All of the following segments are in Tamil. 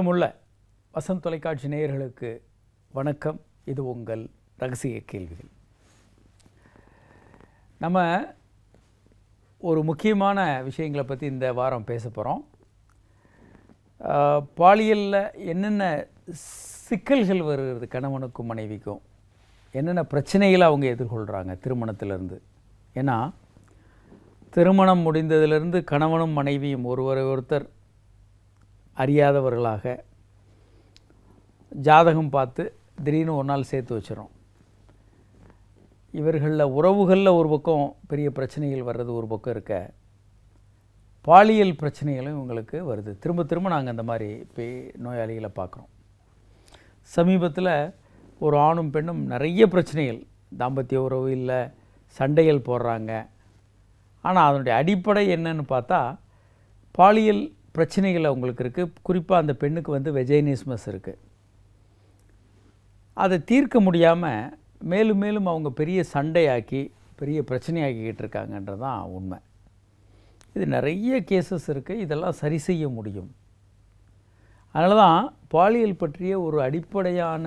உலகெங்கிலும் உள்ள வசந்த் தொலைக்காட்சி நேயர்களுக்கு வணக்கம். இது உங்கள் ரகசிய கேள்விகள். நம்ம ஒரு முக்கியமான விஷயங்களை பற்றி இந்த வாரம் பேச போகிறோம். பாலியலில் என்னென்ன சிக்கல்கள் வருகிறது, கணவனுக்கும் மனைவிக்கும் என்னென்ன பிரச்சனைகளை அவங்க எதிர்கொள்கிறாங்க திருமணத்திலேருந்து. ஏன்னா திருமணம் முடிந்ததிலிருந்து கணவனும் மனைவியும் ஒருவரை ஒருத்தர் அறியாதவர்களாக ஜாதகம் பார்த்து திடீர்னு ஒரு நாள் சேர்த்து வச்சிடறோம். இவர்களில் உறவுகளில் ஒரு பக்கம் பெரிய பிரச்சனைகள் வர்றது ஒரு பக்கம் இருக்க, பாலியல் பிரச்சனைகளும் இவங்களுக்கு வருது. திரும்ப திரும்ப நாங்கள் அந்த மாதிரி நோயாளிகளை பார்க்குறோம். சமீபத்தில் ஒரு ஆணும் பெண்ணும் நிறைய பிரச்சனைகள், தாம்பத்திய உறவு இல்லை, சண்டைகள் போடுறாங்க. ஆனால் அதனுடைய அடிப்படை என்னன்னு பார்த்தா பாலியல் பிரச்சனைகள் அவங்களுக்கு இருக்குது. குறிப்பாக அந்த பெண்ணுக்கு வெஜைனிஸ்மஸ் இருக்குது. அதை தீர்க்க முடியாமல் மேலும் மேலும் அவங்க பெரிய சண்டையாக்கி பெரிய பிரச்சனையாக்கிக்கிட்டு இருக்காங்கன்றது தான் உண்மை. இது நிறைய கேசஸ் இருக்குது. இதெல்லாம் சரி செய்ய முடியும். அதனால தான் பாலியல் பற்றிய ஒரு அடிப்படையான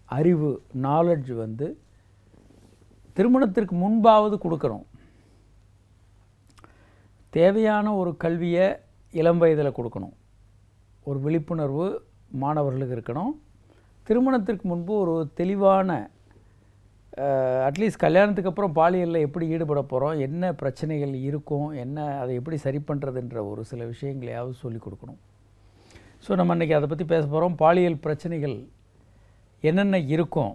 அறிவு, நாலெட்ஜ் திருமணத்திற்கு முன்பாவது கொடுக்கணும். தேவையான ஒரு கல்வியை இளம் வயதில் கொடுக்கணும். ஒரு விழிப்புணர்வு மாணவர்களுக்கு இருக்கணும். திருமணத்திற்கு முன்பு ஒரு தெளிவான, அட்லீஸ்ட் கல்யாணத்துக்கு அப்புறம் பாலியலில் எப்படி ஈடுபட போகிறோம், என்ன பிரச்சனைகள் இருக்கும், என்ன அதை எப்படி சரி பண்ணுறதுன்ற ஒரு சில விஷயங்களையாவது சொல்லிக் கொடுக்கணும். ஸோ நம்ம இன்றைக்கி அதை பற்றி பேச போகிறோம். பாலியல் பிரச்சனைகள் என்னென்ன இருக்கும்,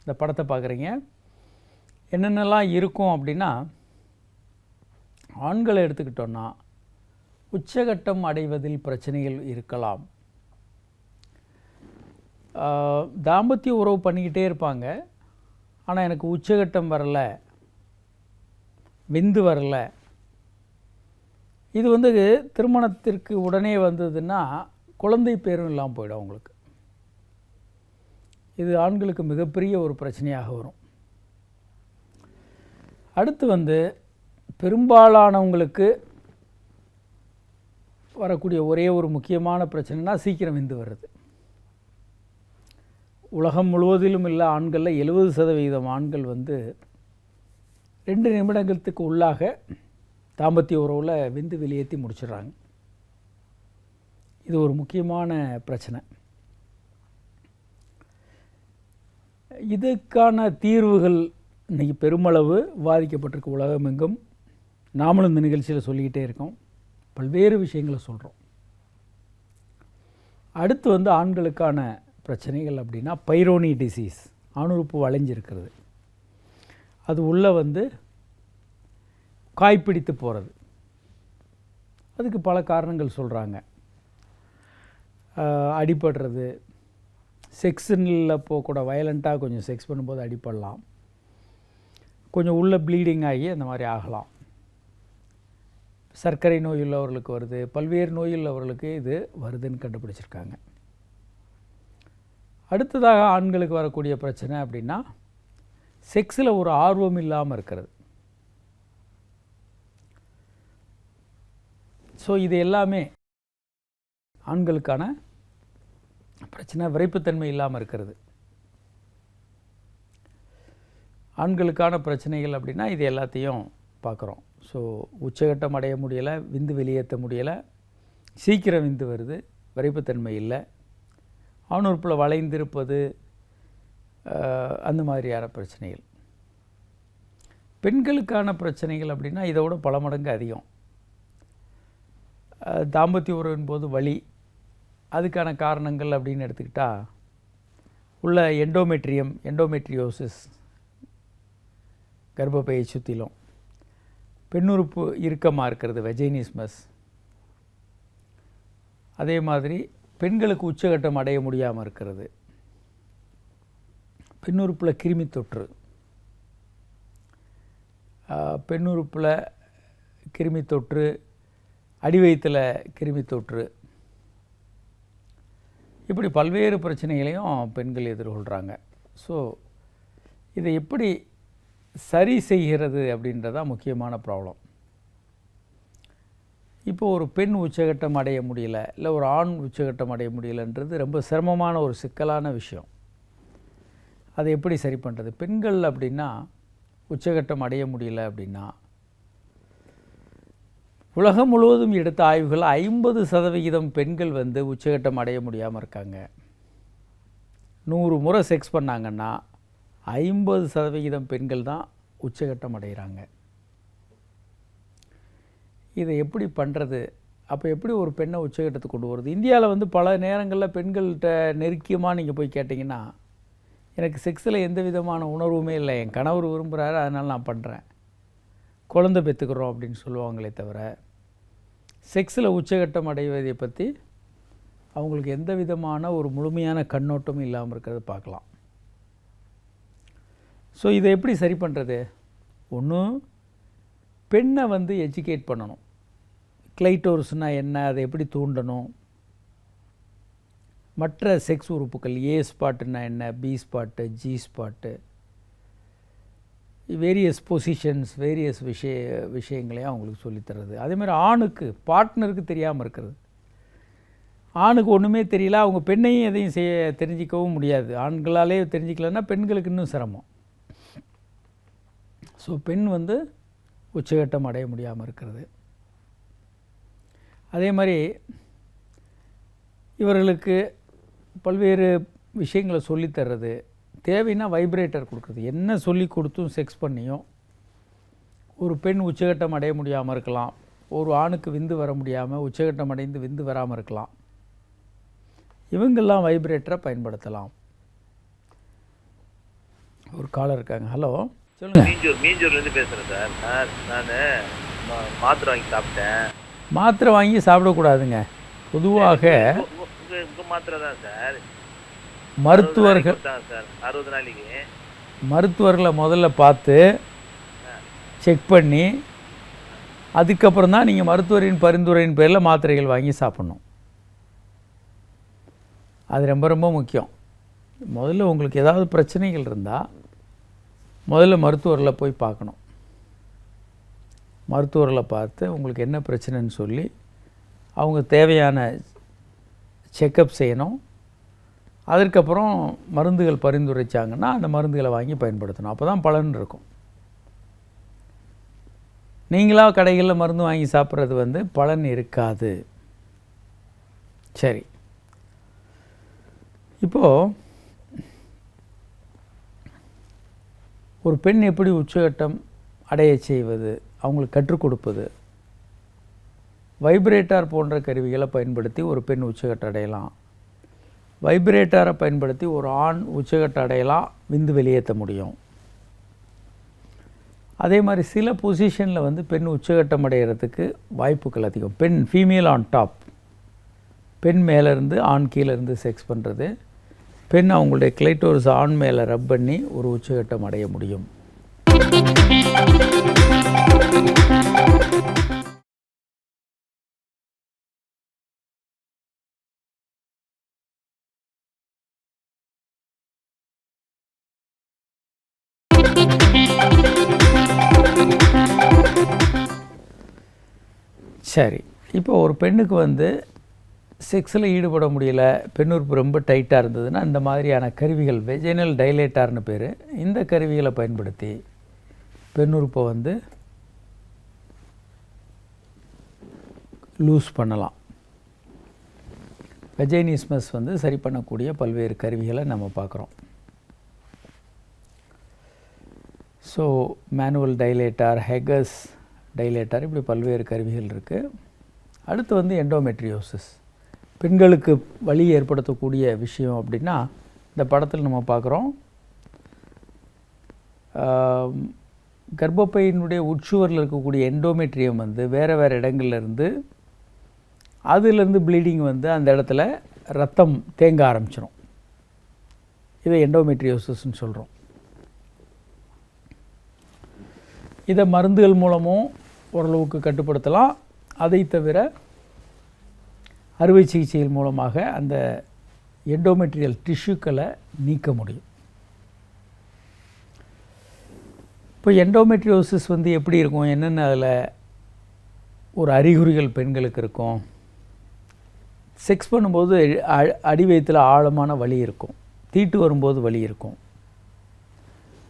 இந்த படத்தை பார்க்குறீங்க, என்னென்னலாம் இருக்கும் அப்படின்னா, ஆண்களை எடுத்துக்கிட்டோன்னா உச்சகட்டம் அடைவதில் பிரச்சனைகள் இருக்கலாம். தாம்பத்திய உறவு பண்ணிக்கிட்டே இருப்பாங்க, ஆனால் எனக்கு உச்சகட்டம் வரலை, விந்து வரலை. இது திருமணத்திற்கு உடனே வந்ததுன்னா குழந்தை பேரும் இல்லாமல் போயிடும் அவங்களுக்கு. இது ஆண்களுக்கு மிகப்பெரிய ஒரு பிரச்சனையாக வரும். அடுத்து பெரும்பாலானவங்களுக்கு வரக்கூடிய ஒரே ஒரு முக்கியமான பிரச்சனைனா சீக்கிரம் விந்து வருது. உலகம் முழுவதிலும் உள்ள ஆண்களில் 70% ஆண்கள் 2 நிமிடங்களுக்கு உள்ளாக தாம்பத்திய உறவில் விந்து வெளியேற்றி முடிச்சிடுறாங்க. இது ஒரு முக்கியமான பிரச்சனை. இதுக்கான தீர்வுகள் இன்றைக்கி பெருமளவு விவாதிக்கப்பட்டிருக்கு உலகமெங்கும். நாமளும் இந்த நிகழ்ச்சியில் சொல்லிக்கிட்டே இருக்கோம், பல்வேறு விஷயங்களை சொல்கிறோம். அடுத்து ஆண்களுக்கான பிரச்சனைகள் அப்படின்னா பைரோனி டிசீஸ், ஆணுறுப்பு வளைஞ்சிருக்கிறது. அது உள்ளே காய்பிடித்து போகிறது. அதுக்கு பல காரணங்கள் சொல்கிறாங்க. அடிபடுறது, செக்ஸில் போகக்கூட வயலண்ட்டாக கொஞ்சம் செக்ஸ் பண்ணும்போது அடிப்படலாம், கொஞ்சம் உள்ள ப்ளீடிங் ஆகி அந்த மாதிரி ஆகலாம். சர்க்கரை நோய் உள்ளவர்களுக்கு வருது, பல்வேறு நோய் உள்ளவர்களுக்கு இது வருதுன்னு கண்டுபிடிச்சிருக்காங்க. அடுத்ததாக ஆண்களுக்கு வரக்கூடிய பிரச்சனை அப்படின்னா செக்ஸில் ஒரு ஆர்வம் இல்லாமல் இருக்கிறது. ஸோ இது எல்லாமே ஆண்களுக்கான பிரச்சனை. விரைப்புத்தன்மை இல்லாமல் இருக்கிறது ஆண்களுக்கான பிரச்சனைகள் அப்படின்னா இது எல்லாத்தையும் பார்க்குறோம். ஸோ உச்சகட்டம் அடைய முடியலை, விந்து வெளியேற்ற முடியலை, சீக்கிரம் விந்து வருது, விரைப்புத்தன்மை இல்லை, ஆணுறுப்பில் வளைந்திருப்பது, அந்த மாதிரியான பிரச்சனைகள். பெண்களுக்கான பிரச்சனைகள் அப்படின்னா இதை விட பல மடங்கு அதிகம். தாம்பத்திய உறவின் போது வலி, அதுக்கான காரணங்கள் அப்படின்னு எடுத்துக்கிட்டால் உள்ள எண்டோமெட்ரியோசிஸ், கர்ப்பப்பையை சுற்றிலும் பெண்ணுறுப்பு இறுக்கமாக இருக்கிறது, வெஜைனிஸ்மஸ். அதே மாதிரி பெண்களுக்கு உச்சகட்டம் அடைய முடியாமல் இருக்கிறது, பெண்ணுறுப்பில் கிருமி தொற்று, பெண்ணுறுப்பில் கிருமி தொற்று, அடிவயிற்றில் கிருமி தொற்று, இப்படி பல்வேறு பிரச்சனைகளையும் பெண்கள் எதிர்கொள்கிறாங்க. ஸோ இதை எப்படி சரி செய்கிறது அப்படின்றதான் முக்கியமான ப்ராப்ளம். இப்போ ஒரு பெண் உச்சகட்டம் அடைய முடியல, இல்லை ஒரு ஆண் உச்சகட்டம் அடைய முடியலன்றது ரொம்ப சிரமமான ஒரு சிக்கலான விஷயம். அதை எப்படி சரி பண்ணுறது? பெண்கள் அப்படின்னா உச்சகட்டம் அடைய முடியல அப்படின்னா, உலகம் முழுவதும் எடுத்த ஆய்வுகள் 50% பெண்கள் உச்சகட்டம் அடைய முடியாமல் இருக்காங்க. 100 முறை செக்ஸ் பண்ணாங்கன்னா 50% பெண்கள் தான் உச்சகட்டம் அடைகிறாங்க. இதை எப்படி பண்ணுறது? அப்போ எப்படி ஒரு பெண்ணை உச்சகட்டத்துக்கு கொண்டு வருது? இந்தியாவில் பல நேரங்களில் பெண்கள்கிட்ட நெருக்கமாக நீங்கள் போய் கேட்டிங்கன்னா, எனக்கு செக்ஸில் எந்த விதமான உணர்வுமே இல்லை, என் கணவர் விரும்புகிறாரு அதனால் நான் பண்ணுறேன், குழந்தை பெற்றுக்கிறோம் அப்படின்னு சொல்லுவாங்களே தவிர, செக்ஸில் உச்சகட்டம் அடைவதை பற்றி அவங்களுக்கு எந்த விதமான ஒரு முழுமையான கண்ணோட்டமும் இல்லாமல் இருக்கிறத பார்க்கலாம். ஸோ இதை எப்படி சரி பண்ணுறது? ஒன்று, பெண்ணை எஜுகேட் பண்ணணும். கிளைட்டோர்ஸ்னால் என்ன, அதை எப்படி தூண்டணும், மற்ற செக்ஸ் உறுப்புகள் ஏ ஸ்பாட்டுன்னா என்ன, B spot, G spot, various positions, various விஷயங்களையும் அவங்களுக்கு சொல்லித்தர்றது. அதேமாதிரி ஆணுக்கு, பார்ட்னருக்கு தெரியாமல் இருக்கிறது. ஆணுக்கு ஒன்றுமே தெரியல, அவங்க பெண்ணையும் எதையும் தெரிஞ்சிக்கவும் முடியாது. ஆண்களாலே தெரிஞ்சிக்கலன்னா பெண்களுக்கு இன்னும் சிரமம். ஸோ பெண் உச்சகட்டம் அடைய முடியாமல் இருக்கிறது. அதே மாதிரி இவர்களுக்கு பல்வேறு விஷயங்களை சொல்லித்தர்றது, தேவைன்னா வைப்ரேட்டர் கொடுக்குறது. என்ன சொல்லி கொடுத்தும் செக்ஸ் பண்ணியும் ஒரு பெண் உச்சகட்டம் அடைய முடியாமல் இருக்கலாம், ஒரு ஆணுக்கு விந்து வர முடியாமல் உச்சகட்டம் அடைந்து விந்து வராமல் இருக்கலாம். இவங்கெல்லாம் வைப்ரேட்டரை பயன்படுத்தலாம். ஒரு காலர் இருக்காங்க. ஹலோ, சொல்லுங்கள். மீஞ்சூர்லேருந்து பேசுகிறேன் சார். நான் மாத்திரை வாங்கி சாப்பிட்டேன். மாத்திரை வாங்கி சாப்பிடக்கூடாதுங்க. பொதுவாக உங்கள் மாத்திரை தான் சார். மருத்துவர்கள் தான் சார் 60 நாளைக்கு. மருத்துவர்களை முதல்ல பார்த்து செக் பண்ணி அதுக்கப்புறம் தான் நீங்கள் மருத்துவரின் பரிந்துரையின் பேரில் மாத்திரைகள் வாங்கி சாப்பிட்ணும். அது ரொம்ப ரொம்ப முக்கியம். முதல்ல உங்களுக்கு ஏதாவது பிரச்சனைகள் இருந்தால் முதல்ல மருத்துவர்களை போய் பார்க்கணும். மருத்துவர்களை பார்த்து உங்களுக்கு என்ன பிரச்சனைன்னு சொல்லி அவங்க தேவையான செக்கப் செய்யணும். அதற்கப்புறம் மருந்துகள் பரிந்துரைச்சாங்கன்னா அந்த மருந்துகளை வாங்கி பயன்படுத்தணும். அப்போ தான் பலன் இருக்கும். நீங்களாக கடைகளில் மருந்து வாங்கி சாப்பிட்றது பலன் இருக்காது. சரி, இப்போது ஒரு பெண் எப்படி உச்சகட்டம் அடைய செய்வது, அவங்களுக்கு கற்றுக் கொடுப்பது. வைப்ரேட்டர் போன்ற கருவிகளை பயன்படுத்தி ஒரு பெண் உச்சகட்டம் அடையலாம். வைப்ரேட்டரை பயன்படுத்தி ஒரு ஆண் உச்சகட்டம் அடையலாம், விந்து வெளியேற்ற முடியும். அதே மாதிரி சில பொசிஷனில் பெண் உச்சகட்டம் அடைகிறதுக்கு வாய்ப்புகள் அதிகம். பெண் ஃபீமேல் ஆன் டாப், பெண் மேலேருந்து ஆண் கீழேருந்து செக்ஸ் பண்ணுறது. பெண் அவங்களுடைய கிளைட்டோர்ஸ் ஆண் மேலே ரப் பண்ணி ஒரு உச்சகட்டம் அடைய முடியும். சரி, இப்போ ஒரு பெண்ணுக்கு செக்ஸில் ஈடுபட முடியல, பெண்ணுறுப்பு ரொம்ப டைட்டாக இருந்ததுன்னா இந்த மாதிரியான கருவிகள், வெஜைனல் டைலேட்டார்னு பேர், இந்த கருவிகளை பயன்படுத்தி பெண்ணுறுப்பை லூஸ் பண்ணலாம். வெஜைனிஸ்மஸ் சரி பண்ணக்கூடிய பல்வேறு கருவிகளை நம்ம பார்க்குறோம். ஸோ மேனுவல் டைலேட்டார், ஹெகஸ் டைலேட்டார், இப்படி பல்வேறு கருவிகள் இருக்குது. அடுத்து எண்டோமெட்ரியோசிஸ், பெண்களுக்கு வலி ஏற்படுத்தக்கூடிய விஷயம் அப்படின்னா இந்த படத்தில் நம்ம பார்க்குறோம். கர்ப்பப்பையினுடைய உட்சுவரில் இருக்கக்கூடிய எண்டோமெட்ரியம் வேறு வேறு இடங்கள்லேருந்து அதிலிருந்து ப்ளீடிங் அந்த இடத்துல ரத்தம் தேங்க ஆரம்பிச்சிடும். இதை எண்டோமெட்ரியோசிஸ்ன்னு சொல்கிறோம். இதை மருந்துகள் மூலமும் ஓரளவுக்கு கட்டுப்படுத்தலாம். அதை தவிர அறுவை சிகிச்சைகள் மூலமாக அந்த எண்டோமெட்ரியல் டிஷ்யூக்களை நீக்க முடியும். இப்போ எண்டோமெட்ரியோசிஸ் எப்படி இருக்கும், என்னென்ன அதில் ஒரு அறிகுறிகள் பெண்களுக்கு இருக்கும். செக்ஸ் பண்ணும்போது அடி வயிற்றில் ஆழமான வலி இருக்கும். தீட்டு வரும்போது வலி இருக்கும்.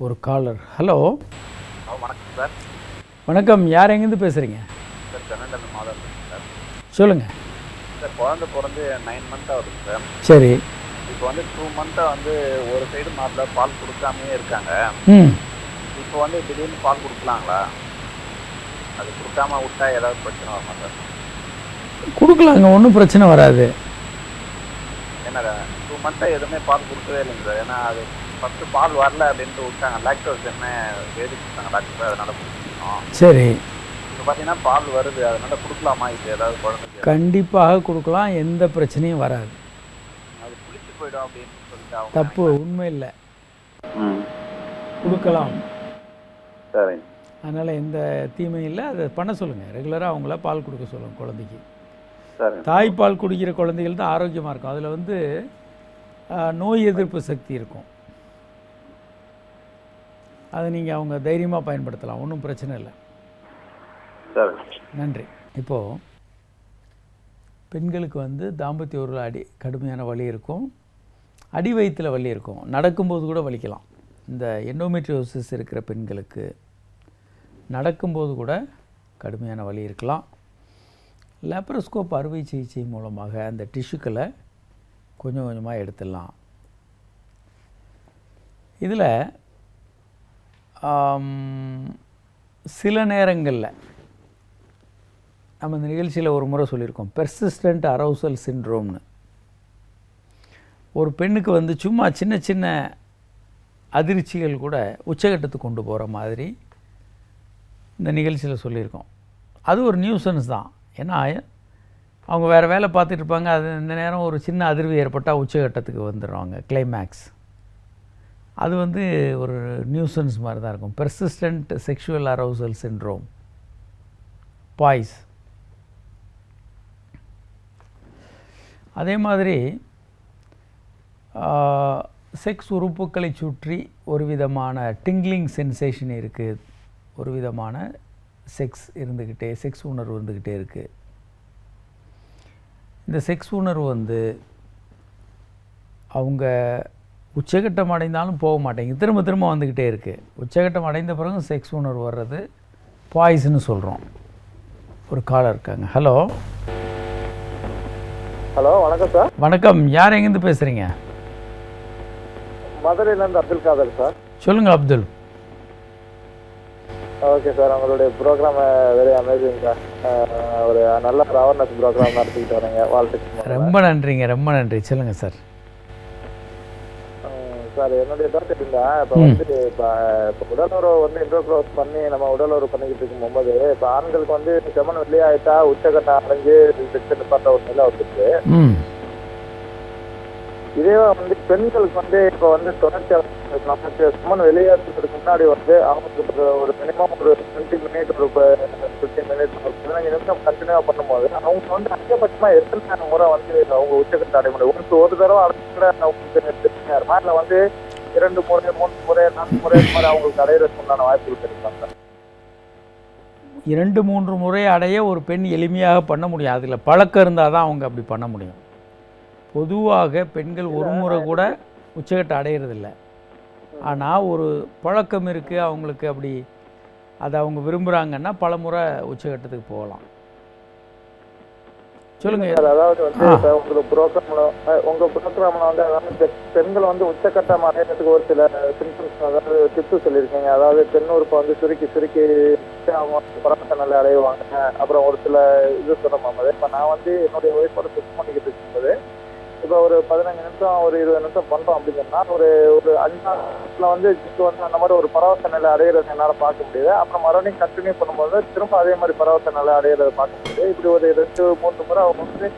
ஒரு காலர். ஹலோ. வணக்கம் சார். வணக்கம். யார் எங்கேருந்து பேசுகிறீங்க? சார் சென்னையில் மாதம் சார். சொல்லுங்கள் சார். குழந்தை பிறந்து 9 மந்த்தாக வருது சார். சரி. இப்போ வந்து 2 மந்த்தாக வந்து ஒரு சைடு மாதல பால் கொடுக்காமே இருக்காங்க. இப்போ வந்து திடீர்னு பால் கொடுக்கலாங்களா? அது கொடுக்காம விட்டா ஏதாவது பிரச்சனை வருமா சார்? கொடுக்கலாங்க, ஒன்றும் பிரச்சனை வராது. ஏன்னா 2 மந்த்தாக எதுவுமே பால் கொடுக்கவே இல்லைங்க சார். ஏன்னா அது ஃபஸ்ட்டு பால் வரல அப்படின்ட்டு விட்டாங்க. லாக்டோஸ் என்ன எழுதி கொடுத்தாங்க டாக்டர், அதனால் கொடுத்துருக்கோம். சரி. இப்போ பார்த்தீங்கன்னா பால் வருது, அதனால் கொடுக்கலாமா? இப்போ ஏதாவது குழந்தைக்கு கண்டிப்பாக கொடுக்கலாம், எந்த பிரச்சனையும் வராது. அது புளிச்சு போயிடும் அப்படின்னு சொல்லிட்டு அவங்க தப்பு, உண்மை இல்லை. கொடுக்கலாம். சரி. அதனால் எந்த தீமையும் இல்லை. அதை பண்ண சொல்லுங்கள். ரெகுலராக அவங்கள பால் கொடுக்க சொல்லுங்கள் குழந்தைக்கு. சரி. தாய்ப்பால் குடிக்கிற குழந்தைகள் தான் ஆரோக்கியமாக இருக்கும். அதில் வந்து நோய் எதிர்ப்பு சக்தி இருக்கும். அதை நீங்கள் அவங்க தைரியமாக பயன்படுத்தலாம், ஒன்றும் பிரச்சனை இல்லை. சரி. நன்றி. இப்போது பெண்களுக்கு வந்து தாம்பத்திய உறவில் கடுமையான வலி இருக்கும். அடி வயிற்றில் வலி இருக்கும். நடக்கும்போது கூட வலிக்கலாம். இந்த எண்டோமெட்ரியோசிஸ் இருக்கிற பெண்களுக்கு நடக்கும்போது கூட கடுமையான வலி இருக்கலாம். லேப்ரோஸ்கோப் அறுவை சிகிச்சை மூலமாக அந்த டிஷ்யூக்களை கொஞ்சம் கொஞ்சமாக எடுத்துடலாம். இதில் சில நேரங்களில் நம்ம இந்த நிகழ்ச்சியில் ஒரு முறை சொல்லியிருக்கோம், பெர்சிஸ்டன்ட் அரௌசல் சிண்ட்ரோம்னு. ஒரு பெண்ணுக்கு வந்து சும்மா சின்ன சின்ன அதிர்ச்சிகள் கூட உச்சகட்டத்துக்கு கொண்டு போகிற மாதிரி இந்த நிகழ்ச்சியில் சொல்லியிருக்கோம். அது ஒரு நியூசன்ஸ் தான். ஏன்னா அவங்க வேறு வேலை பார்த்துட்டு இருப்பாங்க. அது இந்த நேரம் ஒரு சின்ன அதிர்வு ஏற்பட்டால் உச்சகட்டத்துக்கு வந்துடுவாங்க, கிளைமேக்ஸ். அது வந்து ஒரு நியூசன்ஸ் மாதிரி தான் இருக்கும். Persistent sexual அரௌசல் syndrome, boys. அதே மாதிரி செக்ஸ் உறுப்புகளை சுற்றி ஒரு விதமான டிங்லிங் சென்சேஷன் இருக்குது. ஒரு விதமான செக்ஸ் இருந்துக்கிட்டே, செக்ஸ் உணர்வு இருந்துக்கிட்டே இருக்குது. இந்த செக்ஸ் உணர்வு வந்து அவங்க உச்சகட்டம் அடைந்தாலும் போக மாட்டேங்குது, திரும்ப திரும்ப வந்துக்கிட்டே இருக்குது. உச்சகட்டம் அடைந்த பிறகு செக்ஸ் உணர்வு வர்றது பாய்ஸ்ன்னு சொல்கிறோம். ஒரு காலர் இருக்காங்க. ஹலோ. ஹலோ, வணக்கம் சார். வணக்கம். யார் எங்கேருந்து பேசுகிறீங்க? மதுரையிலேருந்து அப்துல் காதர் சார். சொல்லுங்கள் அப்துல். ஓகே சார், உங்களுடைய ப்ரோக்ராம் வெரி அமேசிங் சார். ஒரு நல்ல அவேர்னஸ் ப்ரோக்ராம் நடத்திக்கிட்டு வரீங்க, வாழ்த்துக்கள். ரொம்ப நன்றிங்க, ரொம்ப நன்றி. சொல்லுங்கள் சார். சார், என்னுடைய டவுட் இருந்தா, இப்போ வந்து இப்போ உடலுறவு வந்து இன்டர்க்ளோஸ் பண்ணி நம்ம உடலுறவு பண்ணிக்கிட்டு இருக்கும்போது இப்போ ஆண்களுக்கு வந்து செமன் வெளியாயிட்டா உச்சகட்டம் அடைஞ்சு பார்த்த ஒரு நிலை வந்துருக்கு. இதே வந்து பெண்களுக்கு வந்து இப்போ வந்து தொடர்ச்சியாக நமக்கு செமன் வெளியேறதுக்கு முன்னாடி வந்து அவங்களுக்கு ஒரு மினிமம் ஒரு 20 மினிட், ஒரு 15 மினிட், ஒரு 15 நிமிஷம் கண்டினியூவாக பண்ணும்போது அவங்க வந்து அதிகபட்சமாக எத்தனை முறை வந்து அவங்க உச்சகட்டம் அடைய முடியும்? ஒரு தடவை அடைஞ்சிட அவங்களுக்கு தெரிஞ்சாருமா, இல்லை வந்து 2 முறை, 3 முறை, 4 முறை இந்த மாதிரி அவங்களுக்கு அடையிறதுக்கு உண்டான வாய்ப்புகள் தெரியுமா? 2-3 முறை அடைய ஒரு பெண் எளிமையாக பண்ண முடியும். அதில் பழக்கம் இருந்தால் தான் அவங்க அப்படி பண்ண முடியும். பொதுவாக பெண்கள் ஒரு முறை கூட உச்சகட்டம் அடையிறதில்ல. ஆனால் ஒரு பழக்கம் இருக்குது அவங்களுக்கு, அப்படி அதை அவங்க விரும்புகிறாங்கன்னா பல முறை உச்சகட்டத்துக்கு போகலாம். சொல்லுங்கள். அதாவது வந்து இப்போ உங்கள் ப்ரோக்ராமில் வந்து அதாவது பெண்கள் வந்து உச்சக்கட்டம் அடையிறதுக்கு ஒரு சில சிம்டம்ஸ், அதாவது டிப்ஸ் சொல்லியிருக்கீங்க. அதாவது பெண் உறுப்பை வந்து சுருக்கி அவங்க பரமத்த நிலை அடைவாங்க. அப்புறம் ஒரு சில இது சொல்ல மாட்டேன். இப்போ நான் வந்து என்னுடைய ஒய்ஃபோட ஃபிக்ஸ் பண்ணிக்கிட்டு இருக்கும்போது இப்போ ஒரு 15 நிமிஷம், ஒரு 20 நிமிஷம் பண்ணுறோம் அப்படின்னா ஒரு 5 நாளில் வந்து ஜிக்கு வந்து அந்த மாதிரி ஒரு பரவச நிலை அடையிறது என்னால் பார்க்க முடியுது. அப்புறம் மறுபடியும் கண்டினியூ பண்ணும்போது திரும்ப அதே மாதிரி பரவச நிலை அடையிறதை பார்க்க முடியுது. இப்படி ஒரு 2-3 முறை அவங்க வந்து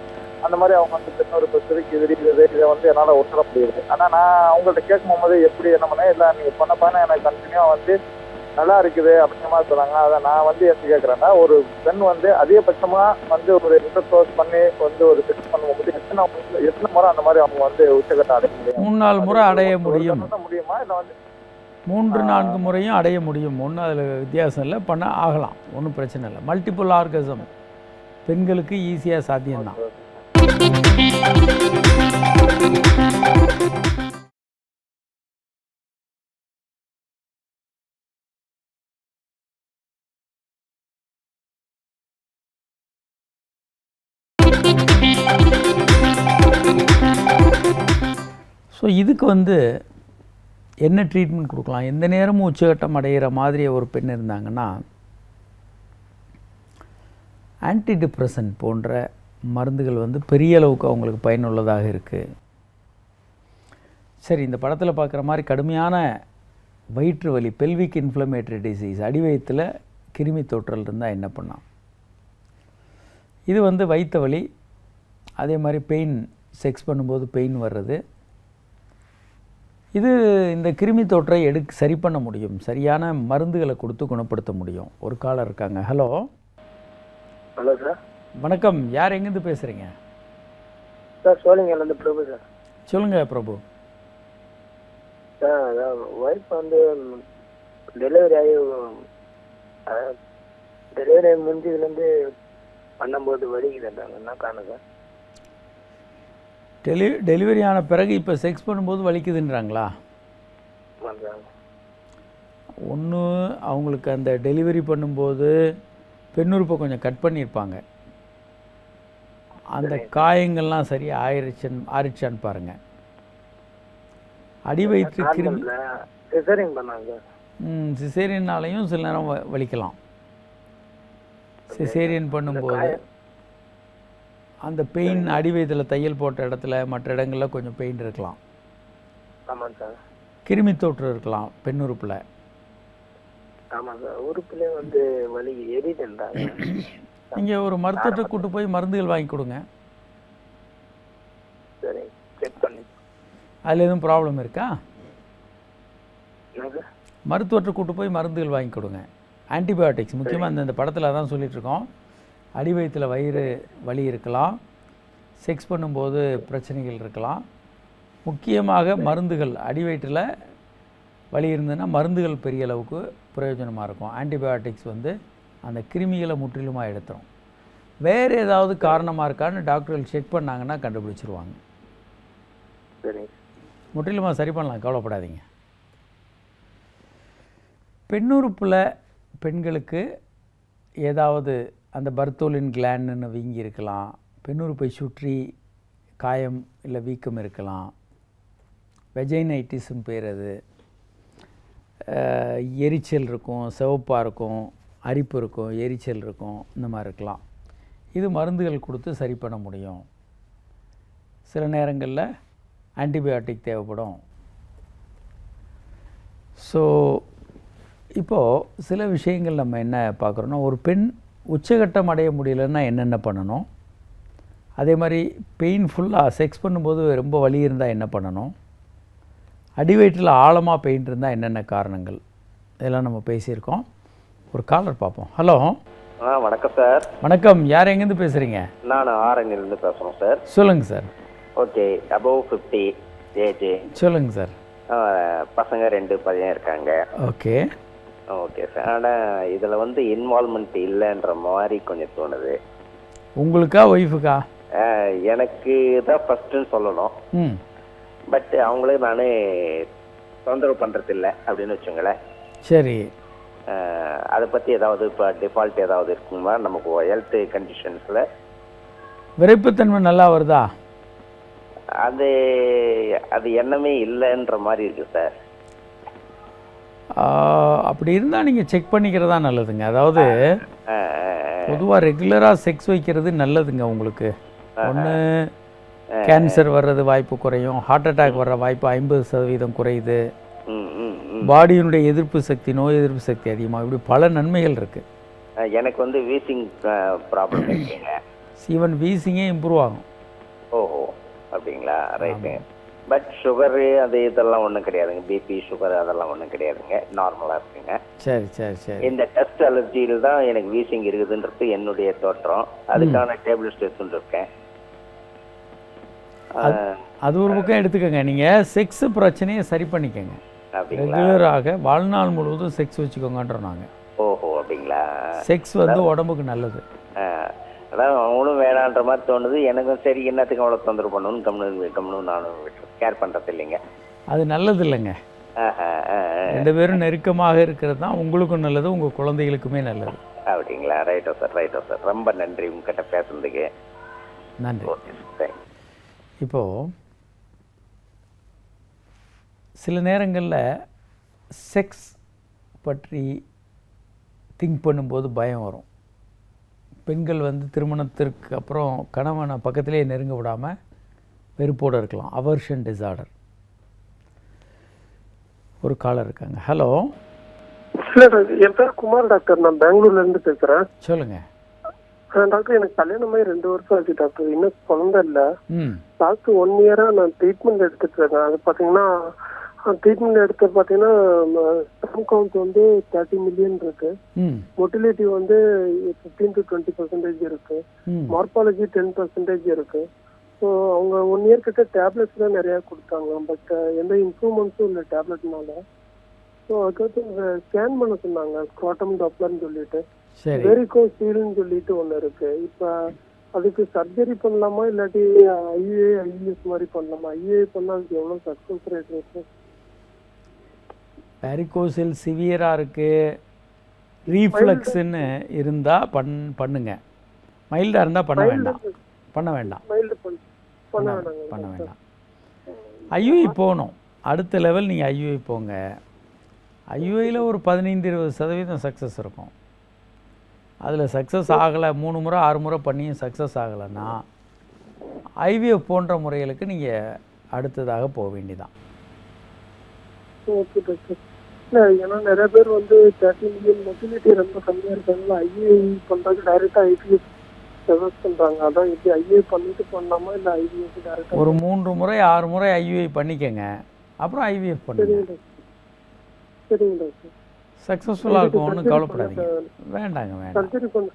அந்த மாதிரி அவங்க வந்து சின்ன ஒரு சுருக்கி விரிகிறது, இதை வந்து என்னால் ஒட்டுற முடியுது. ஆனால் நான் அவங்கள்ட்ட கேட்கும் போது எப்படி என்ன பண்ணேன், இல்லை நீங்கள் பண்ண எனக்கு கண்டினியூவாக வந்து நல்லா இருக்குது அப்படிங்கிற மாதிரி சொன்னாங்க. அதை நான் வந்து எப்படி கேட்குறேன்னா, ஒரு பெண் வந்து அதிகபட்சமாக வந்து ஒரு இன்டர்க்ளோஸ் பண்ணி வந்து ஒரு செக்ஸ் பண்ணும்போது எத்தனை முறை அந்த மாதிரி அவங்க வந்து உச்சகட்டம் அடைய முடியும்? 3-4 முறை அடைய முடியும். முடியுமா? இல்லை வந்து 3-4 முறையும் அடைய முடியும். ஒன்றும் அதில் வித்தியாசம் இல்லை, பண்ண ஆகலாம், ஒன்றும் பிரச்சனை இல்லை. மல்டிபிள் ஆர்கசம் பெண்களுக்கு ஈஸியாக சாத்தியம்தான். ஸோ இதுக்கு என்ன ட்ரீட்மெண்ட் கொடுக்கலாம்? எந்த நேரமும் உச்சகட்டம் அடைகிற மாதிரி ஒரு பெண் இருந்தாங்கன்னா ஆன்டி டிப்ரெசன்ட் போன்ற மருந்துகள் பெரிய அளவுக்கு அவங்களுக்கு பயனுள்ளதாக இருக்குது. சரி, இந்த படத்தில் பார்க்குற மாதிரி கடுமையான வயிற்று வலி, பெல்விக் இன்ஃப்ளமேட்டரி டிசீஸ், அடிவயிற்றில் கிருமி தொற்றல் இருந்தால் என்ன பண்ணலாம்? இது வயிற்று வலி, அதே மாதிரி பெயின், செக்ஸ் பண்ணும்போது பெயின் வர்றது, இது இந்த கிருமி தொற்றை சரி பண்ண முடியும். சரியான மருந்துகளை கொடுத்து குணப்படுத்த முடியும். ஒரு காலர் இருக்காங்க. ஹலோ. Hello sir. வணக்கம். யார் எங்கேருந்து பேசுகிறீங்க? சார் சோழிங்கலேருந்து பிரபு சார். சொல்லுங்கள் பிரபு. சார் அதான் ஒய்ஃப் டெலிவரி ஆகி முடிஞ்சதுலேருந்து பண்ணும்போது வலிக்குதுன்றாங்க. என்ன காரணம் சார்? டெலிவரி ஆன பிறகு இப்போ செக்ஸ் பண்ணும்போது வலிக்குதுன்றாங்களா? ஒன்று அவங்களுக்கு அந்த டெலிவரி பண்ணும்போது பெண்ணுறுப்பை கொஞ்சம் கட் பண்ணியிருப்பாங்க. அந்த காயங்கள்லாம் சரியாக ஆறிச்சான்னு பாருங்கள். அடி வயிற்று கிருமி சிசேரியன்னாலையும் சில நேரம் வலிக்கலாம். சிசேரியன் பண்ணும்போது அந்த பெயின் அடி வயிற்றில் தையல் போட்ட இடத்துல மற்ற இடங்களில் கொஞ்சம் பெயின் இருக்கலாம். ஆமாம் சார். கிருமி தொற்று இருக்கலாம் பெண்ணுறுப்பில். ஆமாம் சார். உறுப்புலேயே வலி எரியுதுன்றாங்க. நீங்கள் ஒரு மருத்துவத்தை கூட்டு போய் மருந்துகள் வாங்கி கொடுங்க. சரி, செக் பண்ணி. அதில் எதுவும் ப்ராப்ளம் இருக்கா? மருத்துவத்தை கூட்டு போய் மருந்துகள் வாங்கி கொடுங்க. ஆன்டிபயோட்டிக்ஸ் முக்கியமாக இந்த படத்தில் அதான் சொல்லிகிட்ருக்கோம். அடி வயிற்றில் வயிறு வலி இருக்கலாம், செக்ஸ் பண்ணும்போது பிரச்சனைகள் இருக்கலாம். முக்கியமாக மருந்துகள், அடி வயிற்றில் வலி இருந்ததுன்னா மருந்துகள் பெரிய அளவுக்கு பிரயோஜனமாக இருக்கும். ஆன்டிபயோட்டிக்ஸ் அந்த கிருமிகளை முற்றிலுமாக எடுத்துரும். வேறு ஏதாவது காரணமாக இருக்கான்னு டாக்டர்கள் செக் பண்ணாங்கன்னா கண்டுபிடிச்சிருவாங்க. சரி, முற்றிலுமாக சரி பண்ணலாம், கவலைப்படாதீங்க. பெண்ணுறுப்பில் பெண்களுக்கு ஏதாவது அந்த பர்த்தோலின் கிளாண்டுன்னு வீங்கி இருக்கலாம், பெண்ணுறுப்பை சுற்றி காயம் இல்லை வீக்கம் இருக்கலாம், வெஜைனைட்டிஸ்ன்னு பேர். அது எரிச்சல் இருக்கும், சிவப்பாக இருக்கும், அரிப்பு இருக்கும், எரிச்சல் இருக்கும், இந்த மாதிரி இருக்கலாம். இது மருந்துகள் கொடுத்து சரி பண்ண முடியும். சில நேரங்களில் ஆன்டிபயோட்டிக் தேவைப்படும். ஸோ இப்போது சில விஷயங்கள் நம்ம என்ன பார்க்குறோன்னா, ஒரு பெண் உச்சகட்டம் அடைய முடியலன்னா என்னென்ன பண்ணணும், அதே மாதிரி பெயின்ஃபுல்லாக செக்ஸ் பண்ணும்போது ரொம்ப வலி இருந்தால் என்ன பண்ணணும், அடிவயிற்றில் ஆழமாக பெயின் இருந்தால் என்னென்ன காரணங்கள், இதெல்லாம் நம்ம பேசியிருக்கோம். ஒரு காலர் பார்ப்போம். ஹலோ. வணக்கம் சார். வணக்கம். யார் எங்கேருந்து பேசுகிறீங்க? நான் ஆரஞ்சிலேருந்து பேசுகிறோம் சார். சொல்லுங்கள் சார். Okay, above 50 age. சொல்லுங்கள் சார். பசங்க 2 பையன் இருக்காங்க. Okay okay sir. ஆனால் இதில் இன்வால்மெண்ட் இல்லைன்ற மாதிரி கொஞ்சம் தோணுது. உங்களுக்கா ஒய்ஃபுக்கா? எனக்கு தான் ஃபஸ்ட்டுன்னு சொல்லணும். பட் அவங்களே நானே தொந்தரவு பண்ணுறதில்லை அப்படின்னு வச்சுங்களேன். சரி, அதை பற்றி ஏதாவது இப்போ டிஃபால்ட் ஏதாவது இருக்குங்களா நமக்கு ஹெல்த் கண்டிஷன்ஸில்? விரைப்புத்தன்மை நல்லா வருதா? அது அது எண்ணமே இல்லைன்ற மாதிரி இருக்குது சார். அப்படி இருந்தால் நீங்கள் செக் பண்ணிக்கிறதா நல்லதுங்க. அதாவது பொதுவாக ரெகுலராக செக்ஸ் வைக்கிறது நல்லதுங்க. உங்களுக்கு ஒன்று கேன்சர் வர்றது வாய்ப்பு குறையும், ஹார்ட் அட்டாக் வர்ற வாய்ப்பு 50% குறையுது, பாடியினுடைய எதிர்ப்பு சக்தி, நோய் எதிர்ப்பு சக்தி அதிகமாக, இப்படி பல நன்மைகள் இருக்குது. எனக்கு வீசிங் ப்ராப்ளம் இருக்குங்க. ஈவன் வீசிங்கே இம்ப்ரூவ் ஆகும். ஓஹோ, அப்படிங்களா? ரைட்டு. பட் சுகரு அது இதெல்லாம் ஒன்றும் கிடையாதுங்க. பிபி சுகர் அதெல்லாம் ஒன்றும் கிடையாதுங்க, நார்மலாக இருக்குங்க. சரி சரி சரி. இந்த டஸ்ட் அலர்ஜியில் தான் எனக்கு வீசிங் இருக்குதுன்றது என்னுடைய தோற்றம். அதுக்கான டேப்லெட்ஸ் எடுத்துட்டு இருக்கேன். அது ஒரு பக்கம் எடுத்துக்கோங்க. நீங்கள் செக்ஸ் பிரச்சனையை சரி பண்ணிக்கோங்க. ரெகுலராக வாழ்நாள் முழுவதும் செக்ஸ் வச்சுக்கோங்கன்றோம் நாங்கள். ஓஹோ, அப்படிங்களா? செக்ஸ் உடம்புக்கு நல்லது. அதான் அவங்களும் வேணான்ற மாதிரி தோணுது. எனக்கும் சரி என்னத்துக்கு அவ்வளோ தொந்தரவு பண்ணணும்னு கம்னு நானும் கேர் பண்ணுறது இல்லைங்க. அது நல்லது இல்லைங்க. 2 பேரும் நெருக்கமாக இருக்கிறது தான் உங்களுக்கும் நல்லது, உங்கள் குழந்தைகளுக்குமே நல்லது. அப்படிங்களா? ரைட்டோ சார். ரொம்ப நன்றி உங்ககிட்ட பேசுனதுக்கு. நன்றி. Okay sir, thanks. இப்போது சில நேரங்களில் செக்ஸ் பற்றி திங்க் பண்ணும்போது பயம் வரும். பெண்கள் வந்து திருமணத்திற்கு அப்புறம் கணவனை பக்கத்திலே நெருங்க விடாமல் வெறுப்போடு இருக்கலாம். Aversion disorder. ஒரு காலர் இருக்காங்க. ஹலோ. இல்லை என் பேர் குமார் டாக்டர். நான் பெங்களூர்லேருந்து பேசுகிறேன். சொல்லுங்கள் டாக்டர். எனக்கு கல்யாணமாகி 2 வருஷம் ஆச்சு டாக்டர். இன்னும் குழந்தை இல்லை. ம் லாஸ்ட் 1 இயராக நான் ட்ரீட்மெண்ட் எடுத்துட்டு இருக்கேன். அது பார்த்தீங்கன்னா ட்ரீட்மெண்ட் எடுத்து பார்த்தீங்கன்னா ஸ்பெர்ம் கவுண்ட் வந்து 30 மில்லியன் இருக்கு. ம் மொட்டிலிட்டி வந்து 15 to 20% இருக்கு. ம் மார்பாலஜி 10% இருக்கு. ஸோ அவங்க 1 இயர் கிட்ட டேப்லெட்ஸ் தான் நிறையா கொடுத்தாங்க. பட் எந்த இம்ப்ரூவ்மெண்ட்ஸும் இல்லை டேப்லெட்னால. ஸோ அதுக்கடுத்து ஸ்கேன் பண்ண சொன்னாங்க, ஸ்க்ராட்டம் டாப்லர்னு சொல்லிட்டு. சரி. வெரிகோசீல்னு சொல்லிட்டு ஒன்று இருக்கு. இப்போ அதுக்கு சர்ஜரி பண்ணலாமா இல்லாட்டி ஐயுஎஸ் மாதிரி பண்ணலாமா? ஐயுஐ பண்ணால் அதுக்கு எவ்வளோ சக்ஸஸ் ரேட் இருக்கு? வேரிகோசில் சிவியராக இருக்குது, ரீஃப்ளக்ஸ்ன்னு இருந்தால் பண்ணுங்க. மைல்டாக இருந்தால் பண்ண வேண்டாம். மைல்டு பண்ண வேண்டாம். ஐயுஐ போகணும். அடுத்த லெவல் நீங்கள் ஐயுஐ போங்க. ஐயுஐயில் ஒரு 15-20% சக்ஸஸ் இருக்கும். அதில் சக்ஸஸ் ஆகலை, 3 முறை 6 முறை பண்ணியும் சக்ஸஸ் ஆகலைன்னா ஐவிஎஃப் போன்ற முறைகளுக்கு நீங்கள் அடுத்ததாக போக வேண்டியதான். Okay doctor. இல்லை ஏன்னா நிறைய பேர் வந்து 30 மில்லியன் மொட்டிலிட்டி ரொம்ப கம்மியாக இருக்காங்களா, ஐஏ பண்ணுறதுக்கு டைரெக்டாக ஐபிஎஃப் சஜஸ்ட் பண்ணுறாங்க. அதான் இப்படி ஐஏ பண்ணிட்டு பண்ணலாமா இல்லை ஐபிஎஃப் டைரெக்டாக? ஒரு 3 முறை 6 முறை ஐயுஐ பண்ணிக்கங்க, அப்புறம் ஐவிஎஃப் பண்ணுங்க. சரிங்க டாக்டர். சக்ஸஸ்ஃபுல்லாக இருக்கும், ஒன்றும் கவலைப்படாதீங்க. வேண்டாங்க. சர்ஜரி பண்ண.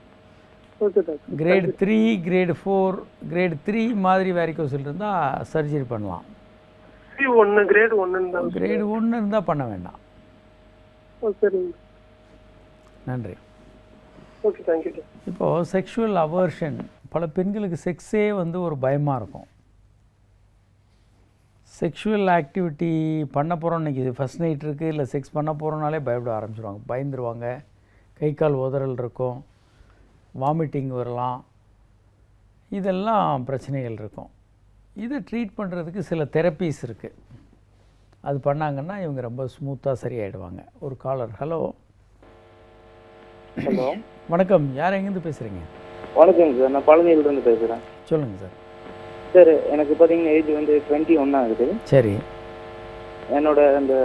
Okay doctor. Grade 3, grade 4, grade 3 மாதிரி வேரிகோசில் இருந்தால் சர்ஜரி பண்ணலாம். கிரேட் 1 கிரேட் 1 இருந்தால் பண்ண வேண்டாம். சரிங்க. நன்றி. Okay, thank you. இப்போது செக்ஷுவல் அவர்ஷன், பல பெண்களுக்கு செக்ஸே வந்து ஒரு பயமாக இருக்கும். செக்ஷுவல் ஆக்டிவிட்டி பண்ண போகிறோம், இன்றைக்கி ஃபஸ்ட் நைட் இருக்குது, இல்லை செக்ஸ் பண்ண போகிறோன்னாலே பயப்பட ஆரம்பிச்சிடுவாங்க, பயந்துருவாங்க. கை கால் உதறல் இருக்கும், வாமிட்டிங் வரலாம், இதெல்லாம் பிரச்சனைகள் இருக்கும். இதை ட்ரீட் பண்ணுறதுக்கு சில தெரப்பீஸ் இருக்குது. அது பண்ணாங்கன்னா இவங்க ரொம்ப ஸ்மூத்தாக சரியாயிடுவாங்க. ஒரு காலர். ஹலோ. ஹலோ, வணக்கம். யார் எங்கேருந்து பேசுகிறீங்க? வணக்கம் சார். நான் பழனியிலிருந்து பேசுகிறேன். சொல்லுங்கள் சார். சார், எனக்கு பார்த்தீங்கன்னா ஏஜ் வந்து 21 ஆகுது. சரி. என்னோட அந்த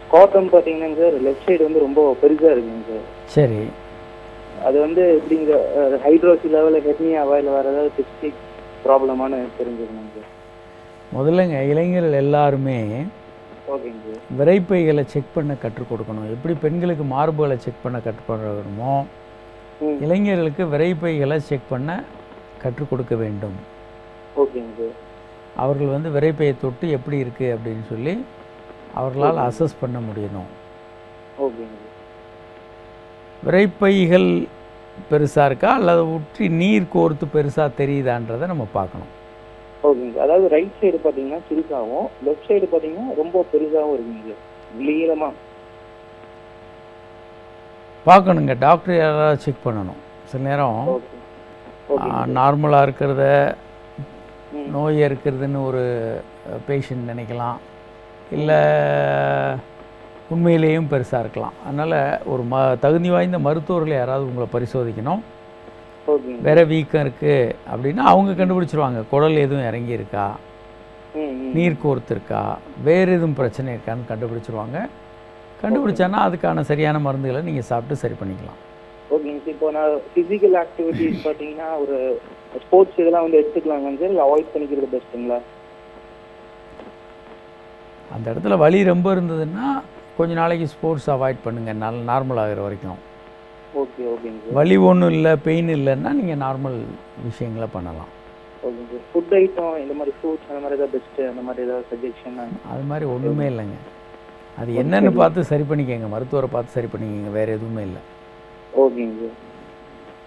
ஸ்காட்டம் பார்த்தீங்கன்னா சார் லெஃப்ட் சைடு வந்து ரொம்ப பெருசாக இருக்குங்க சார். சரி. அது வந்து எப்படிங்க, ஹைட்ரோசி லெவலில் ஹெர்னியாவா இல்லை வேறு ஏதாவது சிஸ்டிக் ப்ராப்ளமானு தெரிஞ்சுக்கணும் சார். முதல்லங்க இளைஞர்கள் எல்லாருமே ஓகேங்க சார். விரைப்பைகளை செக் பண்ண கற்றுக் கொடுக்கணும். எப்படி பெண்களுக்கு மார்புகளை செக் பண்ண கற்றுக்கணுமோ இளைஞர்களுக்கு விரைப்பைகளை செக் பண்ண கற்றுக் கொடுக்க வேண்டும். ஓகேங்க சார். அவர்கள் வந்து விரைப்பையை தொட்டு எப்படி இருக்குது அப்படின்னு சொல்லி அவர்களால் அசஸ் பண்ண முடியணும். ஓகேங்க சார். விரைப்பைகள் பெருசாக இருக்கா அல்லது ஊற்றி நீர் கோர்த்து பெருசாக தெரியுதான்றதை நம்ம பார்க்கணும். ஓகேங்க. அதாவது ரைட் சைடு பார்த்தீங்கன்னா சிறுசாகவும், லெஃப்ட் சைடு பார்த்தீங்கன்னா ரொம்ப பெருசாகவும் இருக்குங்க, நீளமாக பார்க்கணுங்க. டாக்டர் யாராவது செக் பண்ணணும். சில நேரம் நார்மலாக இருக்கிறத நோய் இருக்கிறதுன்னு ஒரு பேஷண்ட் நினைக்கலாம், இல்லை உண்மையிலேயும் பெருசாக இருக்கலாம். அதனால் ஒரு தகுதி வாய்ந்த மருத்துவர்கள் யாராவது உங்களை பரிசோதிக்கணும். வேற வீக்கம் இருக்குது அப்படின்னா அவங்க கண்டுபிடிச்சிருவாங்க. குடல் எதுவும் இறங்கி இருக்கா, நீர் கோர்த்து இருக்கா, வேறு எதுவும் பிரச்சனை இருக்கான்னு கண்டுபிடிச்சிருவாங்க. கண்டுபிடிச்சானா அதுக்கான சரியான மருந்துகளை நீங்கள் சாப்பிட்டு சரி பண்ணிக்கலாம். ஓகேங்க. இப்போ நான் ஃபிசிக்கல் ஆக்டிவிட்டிஸ் பார்த்தீங்கன்னா ஒரு ஸ்போர்ட்ஸ் இதெல்லாம் வந்து எடுத்துக்கலாங்க சார், இல்லை அவாய்ட் பண்ணிக்கிறது பெஸ்ட்டுங்களா? அந்த இடத்துல வலி ரொம்ப இருந்ததுன்னா கொஞ்ச நாளைக்கு ஸ்போர்ட்ஸ் அவாய்ட் பண்ணுங்கள், நார்மல் ஆகிற வரைக்கும். ஓகே. ஓகேங்க. வலி ஒன்றும் இல்லை, பெயின் இல்லைன்னா நீங்கள் நார்மல் விஷயங்களை பண்ணலாம். ஓகேங்க சார். ஃபுட் ஐட்டம் இந்த மாதிரி ஃப்ரூட்ஸ் அந்த மாதிரி ஏதாவது பெஸ்ட்டு, அந்த மாதிரி ஏதாவது சஜஷன்? அது மாதிரி ஒன்றுமே இல்லைங்க. அது என்னன்னு பார்த்து சரி பண்ணிக்கங்க, மருத்துவரை பார்த்து சரி பண்ணிக்கங்க, வேறு எதுவுமே இல்லை. ஓகேங்க.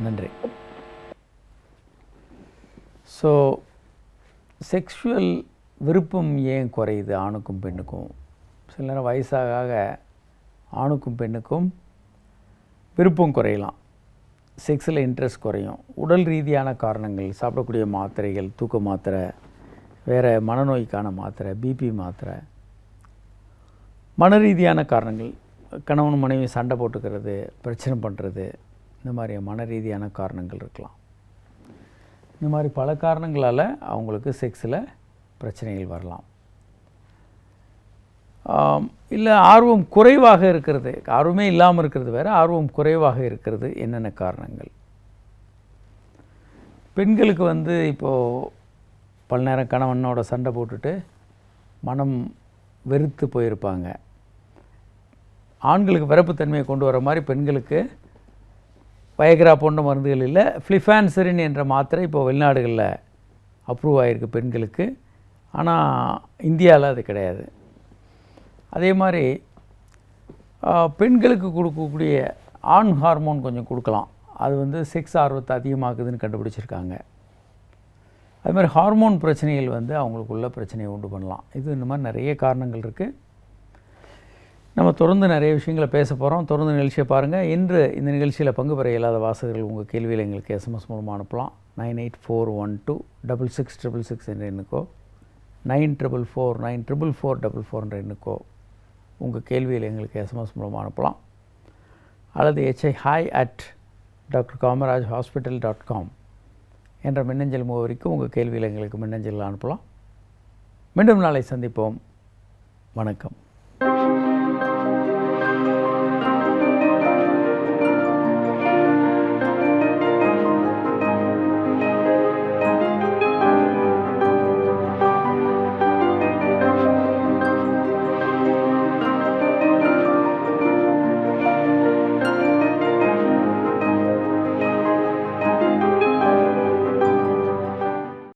நன்றி. ஸோ செக்ஷுவல் விருப்பம் ஏன் குறையுது ஆணுக்கும் பெண்ணுக்கும்? சில நேரம் வயசாக ஆக ஆணுக்கும் பெண்ணுக்கும் விருப்பம் குறையலாம், செக்ஸில் இன்ட்ரெஸ்ட் குறையும். உடல் ரீதியான காரணங்கள், சாப்பிடக்கூடிய மாத்திரைகள், தூக்க மாத்திரை, வேறு மனநோய்க்கான மாத்திரை, பிபி மாத்திரை, மன ரீதியான காரணங்கள், கணவன் மனைவி சண்டை போட்டுக்கிறது, பிரச்சனை பண்ணுறது, இந்த மாதிரி மன ரீதியான காரணங்கள் இருக்கலாம். இந்த மாதிரி பல காரணங்களால் அவங்களுக்கு செக்ஸில் பிரச்சனைகள் வரலாம். இல்லை ஆர்வம் குறைவாக இருக்கிறது, ஆர்வமே இல்லாமல் இருக்கிறது வேறு, ஆர்வம் குறைவாக இருக்கிறது என்னென்ன காரணங்கள்? பெண்களுக்கு வந்து இப்போது பல நேரம் கணவனோட சண்டை போட்டுட்டு மனம் வெறுத்து போயிருப்பாங்க. ஆண்களுக்கு விரப்புத்தன்மையை கொண்டு வர மாதிரி பெண்களுக்கு வயக்ரா போன்ற மருந்துகள் இல்லை, ஃப்ளிஃபான்சரின் என்ற மாத்திரை இப்போ வெளிநாடுகளில் அப்ரூவ் ஆகிருக்கு பெண்களுக்கு, ஆனால் இந்தியாவில் அது கிடையாது. அதே மாதிரி பெண்களுக்கு கொடுக்கக்கூடிய ஆண் ஹார்மோன் கொஞ்சம் கொடுக்கலாம், அது வந்து செக்ஸ் ஆர்வத்தை அதிகமாக்குதுன்னு கண்டுபிடிச்சிருக்காங்க. அது மாதிரி ஹார்மோன் பிரச்சனைகள் வந்து அவங்களுக்குள்ள பிரச்சனையை உண்டு பண்ணலாம். இது இந்த மாதிரி நிறைய காரணங்கள் இருக்குது. நம்ம தொடர்ந்து நிறைய விஷயங்களை பேச போகிறோம். தொடர்ந்து நிகழ்ச்சியை பாருங்கள். இன்று இந்த நிகழ்ச்சியில் பங்கு பெற இயலாத வாசகர்கள் உங்கள் கேள்வியில் எங்களுக்கு SMS மூலமாக அனுப்பலாம். 9841266666 என்ற எண்ணுக்கோ 94494444 என்ற எண்ணுக்கோ உங்கள் கேள்வியில் எங்களுக்கு SMS மூலமாக அனுப்பலாம். அல்லது hi@drkamarajhospital.com என்ற மின்னஞ்சல் முகவரிக்கு உங்கள் கேள்வியில் எங்களுக்கு மின்னஞ்சலில் அனுப்பலாம். மீண்டும் நாளை சந்திப்போம். வணக்கம்.